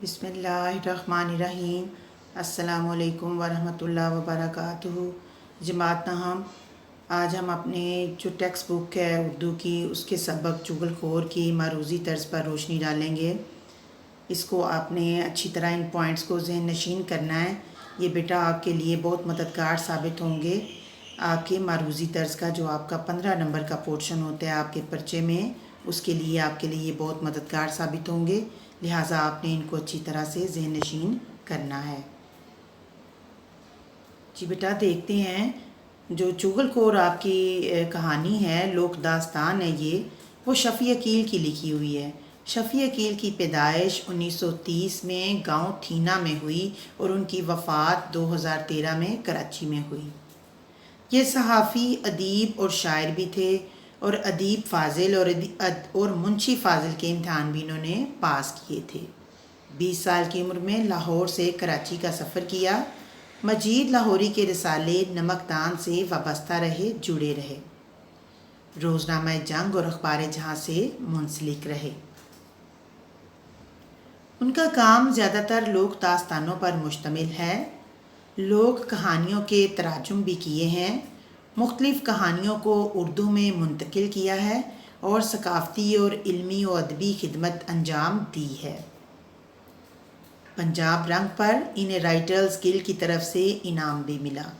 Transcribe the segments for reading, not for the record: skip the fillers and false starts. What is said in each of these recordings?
बिस्मिल्लाहिर्रहमानिर्रहीम। अस्सलामु अलैकुम वरहमतुल्लाहि वबरकातुहू। जमात नाहम, आज हम अपने जो टेक्स्ट बुक है उर्दू की, उसके सबक चुगलखोर की मारूज़ी तर्ज पर रोशनी डालेंगे। इसको आपने अच्छी तरह इन पॉइंट्स को ज़हन नशीन करना है। ये बेटा आपके लिए बहुत मददगार साबित होंगे। आपके मारूज़ी तर्ज का जो आपका 15 नंबर का पोर्शन होता है आपके पर्चे में, उसके लिए आपके लिए ये बहुत मददगार साबित होंगे। लिहाजा आपने इनको अच्छी तरह से ज़हन नशीन करना है। जी बेटा, देखते हैं जो चुगलखोर आपकी कहानी है, लोक दास्तान है ये, वो शफ़ी अकील की लिखी हुई है। शफ़ी अकील की पैदाइश 1930 में गांव थीना में हुई और उनकी वफ़ात 2013 में कराची में हुई। ये सहाफ़ी, अदीब और शायर भी थे और अदीब फ़ाज़िल और मुंशी फ़ाज़िल के इम्तहान भी इन्होंने पास किए थे। 20 साल की उम्र में लाहौर से कराची का सफ़र किया। मजीद लाहौरी के रिसाले नमकदान से वाबस्ता रहे, जुड़े रहे। रोज़नामा जंग और अखबार जहां से मुंसलिक रहे। उनका काम ज़्यादातर लोक दास्तानों पर मुश्तमिल है। लोक कहानियों के तराजुम भी किए हैं, मुख्तलिफ़ कहानियों को उर्दू में मुंतकिल किया है और सकाफ़ती और इल्मी व अदबी खिदमत अंजाम दी है। पंजाब रंग पर इन्हें राइटर्स गिल्ड की तरफ से इनाम भी मिला।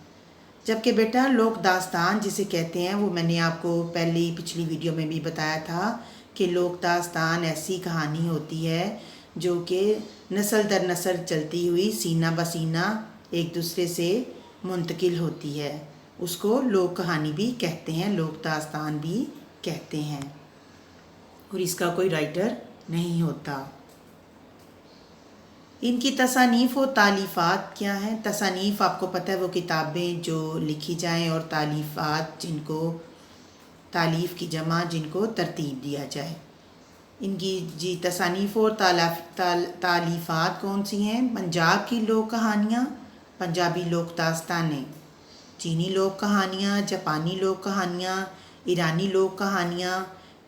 जबकि बेटा लोक दास्तान जिसे कहते हैं, वो मैंने आपको पहले पिछली वीडियो में भी बताया था कि लोक दास्तान ऐसी कहानी होती है जो कि नस्ल दर नस्ल चलती हुई सीना बसीना एक दूसरे से मुंतकिल होती है। उसको लोक कहानी भी कहते हैं, लोक दास्तान भी कहते हैं, और इसका कोई राइटर नहीं होता। इनकी तसानीफ़ व तालीफ़ात क्या हैं? तसानीफ़ आपको पता है वो किताबें जो लिखी जाएं, और तालीफ़ात जिनको तालीफ़ की जमा जिनको तरतीब दिया जाए। इनकी जी तसानीफ़ और तालीफ़ात कौन सी हैं? पंजाब की लोक कहानियाँ, पंजाबी लोक दास्तानें, चीनी लोक कहानियाँ, जापानी लोक कहानियाँ, ईरानी लोक कहानियाँ,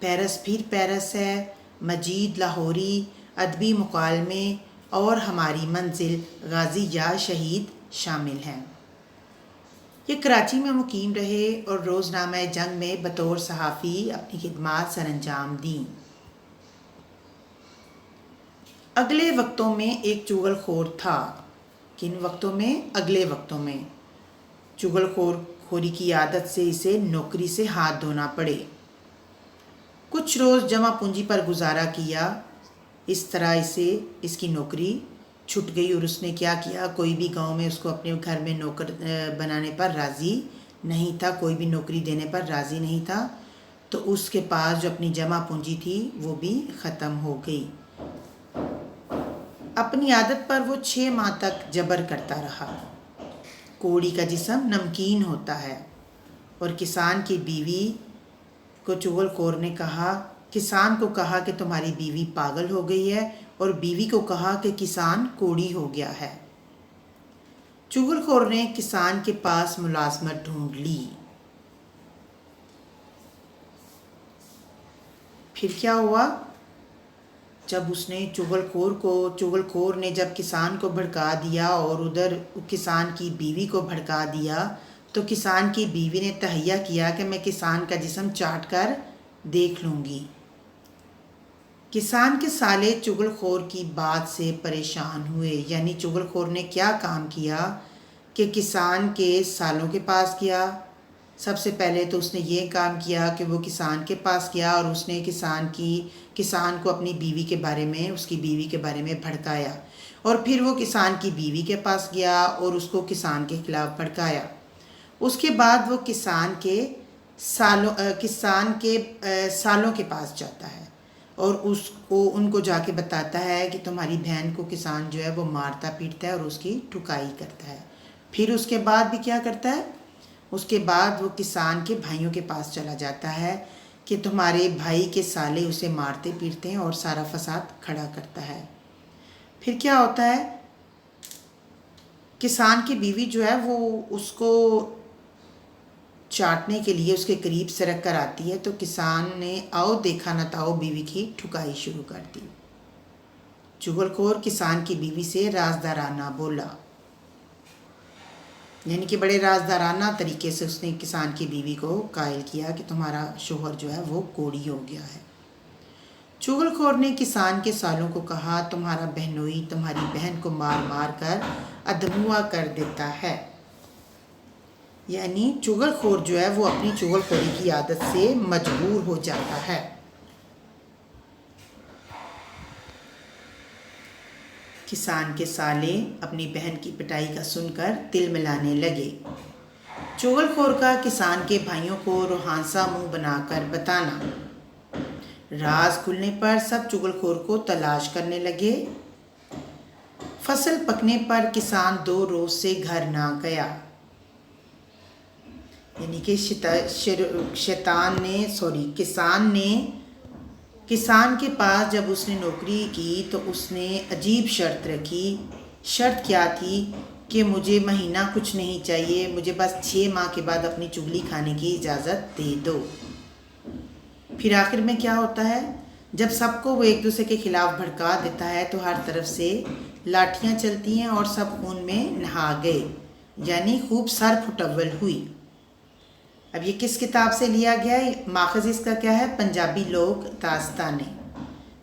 पैरस फिर पैरस है, मजीद लाहौरी, अदबी मुकालमे और हमारी मंजिल गाजी या शहीद शामिल हैं। ये कराची में मुकीम रहे और रोज़नामा जंग में बतौर सहाफ़ी अपनी खिदमात सरअंजाम दी। अगले वक्तों में एक चुगलखोर था। किन वक्तों में? अगले वक्तों में। चुगलखोरी की आदत से इसे नौकरी से हाथ धोना पड़े। कुछ रोज़ जमा पूंजी पर गुजारा किया। इस तरह इसे इसकी नौकरी छूट गई और उसने क्या किया, कोई भी गांव में उसको अपने घर में नौकर बनाने पर राज़ी नहीं था, कोई भी नौकरी देने पर राज़ी नहीं था। तो उसके पास जो अपनी जमा पूंजी थी वो भी ख़त्म हो गई। अपनी आदत पर वो 6 माह तक जबर करता रहा। कोड़ी का जिस्म नमकीन होता है। और किसान की बीवी को चुगलखोर ने कहा, किसान को कहा कि तुम्हारी बीवी पागल हो गई है, और बीवी को कहा कि किसान कोड़ी हो गया है। चुगलखोर ने किसान के पास मुलाजमत ढूंढ ली। फिर क्या हुआ? जब उसने चुगलखोर ने जब किसान को भड़का दिया और उधर किसान की बीवी को भड़का दिया, तो किसान की बीवी ने तहैया किया कि मैं किसान का जिस्म चाट कर देख लूँगी। किसान के साले चुगलखोर की बात से परेशान हुए। यानी चुगलखोर ने क्या काम किया कि किसान के सालों के पास गया। सबसे पहले तो उसने ये काम किया कि वो किसान के पास गया और उसने किसान को अपनी बीवी के बारे में, उसकी बीवी के बारे में भड़काया। और फिर वो किसान की बीवी के पास गया और उसको किसान के खिलाफ भड़काया। उसके बाद वो किसान के सालों के पास जाता है और उनको जाके बताता है कि तुम्हारी बहन को किसान जो है वो मारता पीटता है और उसकी ठुकाई करता है। फिर उसके बाद भी क्या करता है? उसके बाद वो किसान के भाइयों के पास चला जाता है कि तुम्हारे भाई के साले उसे मारते पीटते हैं, और सारा फसाद खड़ा करता है। फिर क्या होता है? किसान की बीवी जो है वो उसको चाटने के लिए उसके करीब सरक कर आती है, तो किसान ने आओ देखा न ताओ बीवी की ठुकाई शुरू कर दी। چغل خور کسان کی بیوی سے رازدارانہ بولا، یعنی کہ بڑے رازدارانہ طریقے سے اس نے کسان کی بیوی کو قائل کیا کہ تمہارا شوہر جو ہے وہ کوڑی ہو گیا ہے۔ چغل خور نے کسان کے سالوں کو کہا، تمہارا بہنوئی تمہاری بہن کو مار مار کر ادھموا کر دیتا ہے۔ یعنی چغل خور جو ہے وہ اپنی چغل خوری کی عادت سے مجبور ہو جاتا ہے۔ کسان کے سالے اپنی بہن کی پٹائی کا سن کر تل ملانے لگے۔ چغل خور کا کسان کے بھائیوں کو روحانسا منہ بنا کر بتانا۔ راز کھلنے پر سب چغل خور کو تلاش کرنے لگے۔ فصل پکنے پر کسان 2 روز سے گھر نہ گیا، یعنی کہ کسان کے پاس جب اس نے نوکری کی تو اس نے عجیب شرط رکھی۔ شرط کیا تھی کہ مجھے مہینہ کچھ نہیں چاہیے، مجھے بس 6 ماہ کے بعد اپنی چغلی کھانے کی اجازت دے دو۔ پھر آخر میں کیا ہوتا ہے، جب سب کو وہ ایک دوسرے کے خلاف بھڑکا دیتا ہے تو ہر طرف سے لاٹھیاں چلتی ہیں اور سب خون میں نہا گئے، یعنی خوب سر پھٹول ہوئی۔ اب یہ کس کتاب سے لیا گیا ہے؟ ماخذ اس کا کیا ہے؟ پنجابی لوک داستانیں۔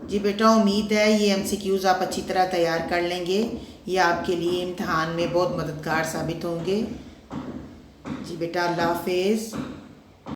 جی بیٹا امید ہے یہ MCQs آپ اچھی طرح تیار کر لیں گے، یہ آپ کے لیے امتحان میں بہت مددگار ثابت ہوں گے۔ جی بیٹا اللہ حافظ۔